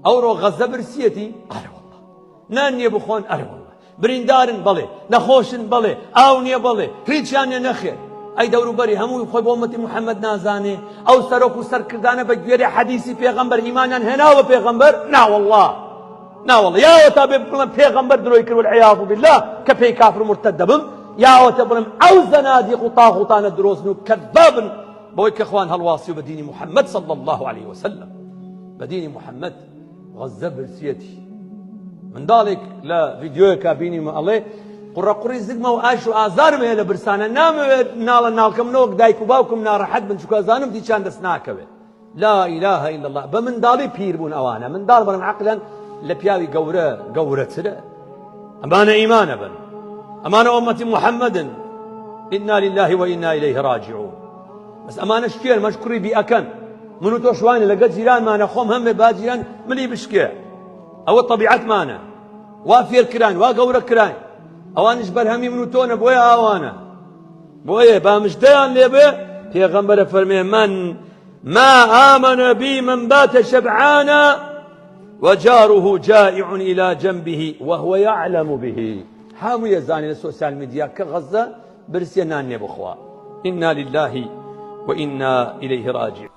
ئەوڕۆ غەزە برسیەتی ئەرە وەڵڵا نان نییە بخۆن ئەرە وەڵڵا بریندارن بەڵێ نەخۆشن بەڵێ ئاو نییە بەڵێ هیچیان نیە نەخێر ئەی دەوروبەری هەمووی خۆی بۆ ئومەتی محەممەد نازانێ ئەو سەرۆک و سەرکردانە بە گوێرەی حەدیسی پێغەمبەر ئیمانیان هێناوە پێغەمبەر ناوەڵڵا ناوەڵڵا یاوە تا بێ بڵێم پێغەمبەر درۆی کرد والعیاذ بالله کە پێی کافر و مرتەد دەبم یاوەتە بڵێم ئەو زەنادیق و تاغوتانە درۆزن و کەذابن بۆی کە خوان هەڵواسی و بە دینی محەممەد صلی الله عليه وسلم بە دینی محەممەد غەزە برسیەتی منداڵێک لە ڤیدیۆیەکە بینیمە ئەڵێ قوڕەقوڕی زگمە و ئاش و ئازارم هەیە لە برسانە نامەوێت ناڵە ناڵکەمنەوەک دایک و باوکم ناڕەحەت بن چونکە ئەزانم دیچان دەست ناکەوێت لا إله إلا الله بە منداڵی پیر بوون ئەوانە منداڵ بەرەم عەقلەن لە پیاوی گەورەترە ئەمانە ئیمانە بن ئەمانە ئومەتی محەممەدن ئینا لله وئینا إليه راجعون بەس ئەمانە شکێن مەش کوڕی بیئەکەن من و تۆ شوانە لەگەڵ جیرانمانە خۆم هەمێ با جیران ملی بشکێ ئەوە طەبیعەتمانە وا فێرکراین وا گەورە کراین ئەوانش بەرهەمی من و تۆنە بۆیە ئاوانە بۆیە با مژدەیان لێبێ پێغەمبەرە فەرمێ من ما آمن بي من بات شبعانا وجاره جائع إلى جنبه وهو يعلم به هەموو ێزانی لە سۆسیال میدیا کە غەزە برسیە نان نێ بخوا إنا لله وإنا إليه راجعون